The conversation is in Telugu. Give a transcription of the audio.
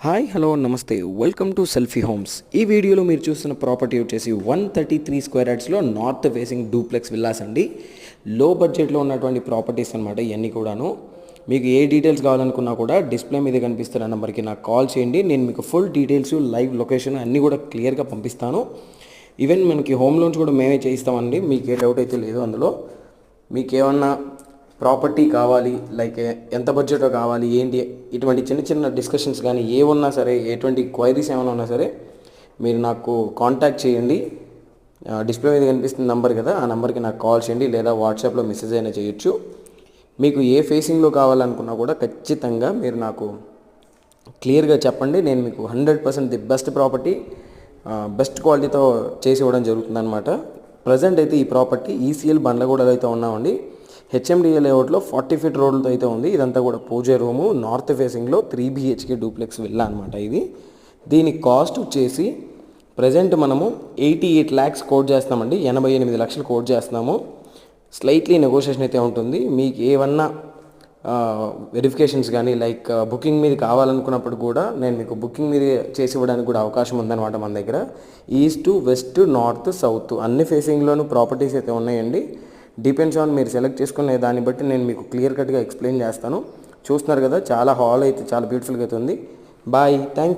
హాయ్ హలో నమస్తే వెల్కమ్ టు సెల్ఫీ హోమ్స్. ఈ వీడియోలో మీరు చూస్తున్న ప్రాపర్టీ వచ్చేసి 133 స్క్వేర్ యార్డ్స్లో నార్త్ ఫేసింగ్ డూప్లెక్స్ విల్లాస్ అండి. లో బడ్జెట్లో ఉన్నటువంటి ప్రాపర్టీస్ అనమాట ఇవన్నీ కూడాను. మీకు ఏ డీటెయిల్స్ కావాలనుకున్నా కూడా డిస్ప్లే మీద కనిపిస్తున్న నెంబర్కి నాకు కాల్ చేయండి. నేను మీకు ఫుల్ డీటెయిల్స్, లైవ్ లొకేషన్ అన్నీ కూడా క్లియర్గా పంపిస్తాను. ఈవెన్ మనకి హోమ్ లోన్స్ కూడా మేమే చేయిస్తామండి. మీకు ఏ డౌట్ అయితే లేదు అందులో. మీకు ఏమన్నా ప్రాపర్టీ కావాలి, లైక్ ఎంత బడ్జెట్లో కావాలి ఏంటి, ఇటువంటి చిన్న చిన్న డిస్కషన్స్ కానీ ఏమున్నా సరే, ఎటువంటి క్వైరీస్ ఏమైనా ఉన్నా సరే మీరు నాకు కాంటాక్ట్ చేయండి. డిస్ప్లే మీద కనిపిస్తున్న నెంబర్ కదా, ఆ నెంబర్కి నాకు కాల్ చేయండి, లేదా వాట్సాప్లో మెసేజ్ అయినా చేయొచ్చు. మీకు ఏ ఫేసింగ్లో కావాలనుకున్నా కూడా ఖచ్చితంగా మీరు నాకు క్లియర్గా చెప్పండి. నేను మీకు 100% ది బెస్ట్ ప్రాపర్టీ, బెస్ట్ క్వాలిటీతో చేసి ఇవ్వడం జరుగుతుందన్నమాట. ప్రజెంట్ అయితే ఈ ప్రాపర్టీ ఈసీఎల్ బండ్లగూడలో అయితే ఉన్నామండి. హెచ్ఎండిఏ లేఅవుట్లో 40 ఫీట్ రోడ్లతో అయితే ఉంది. ఇదంతా కూడా పూజ రూము, నార్త్ ఫేసింగ్లో 3 BHK డూప్లెక్స్ విల్లా అనమాట ఇది. దీని కాస్ట్ వచ్చేసి ప్రజెంట్ మనము 88 lakhs కోట్ చేస్తామండి. 88 లక్షలు కోట్ చేస్తున్నాము. స్లైట్లీ నెగోషియేషన్ అయితే ఉంటుంది. మీకు ఏమన్నా వెరిఫికేషన్స్ కానీ, లైక్ బుకింగ్ మీద కావాలనుకున్నప్పుడు కూడా నేను మీకు బుకింగ్ మీద చేసి ఇవ్వడానికి కూడా అవకాశం ఉందన్నమాట. మన దగ్గర ఈస్ట్, వెస్ట్, నార్త్, సౌత్ అన్ని ఫేసింగ్లోనూ ప్రాపర్టీస్ అయితే ఉన్నాయండి. డిపెండ్స్ ఆన్ మీరు సెలెక్ట్ చేసుకునే దాన్ని బట్టి నేను మీకు క్లియర్ కట్గా ఎక్స్ప్లెయిన్ చేస్తాను. చూస్తున్నారు కదా, చాలా హాల్ అయితే చాలా బ్యూటిఫుల్గా అయితే ఉంది. Bye, thank you.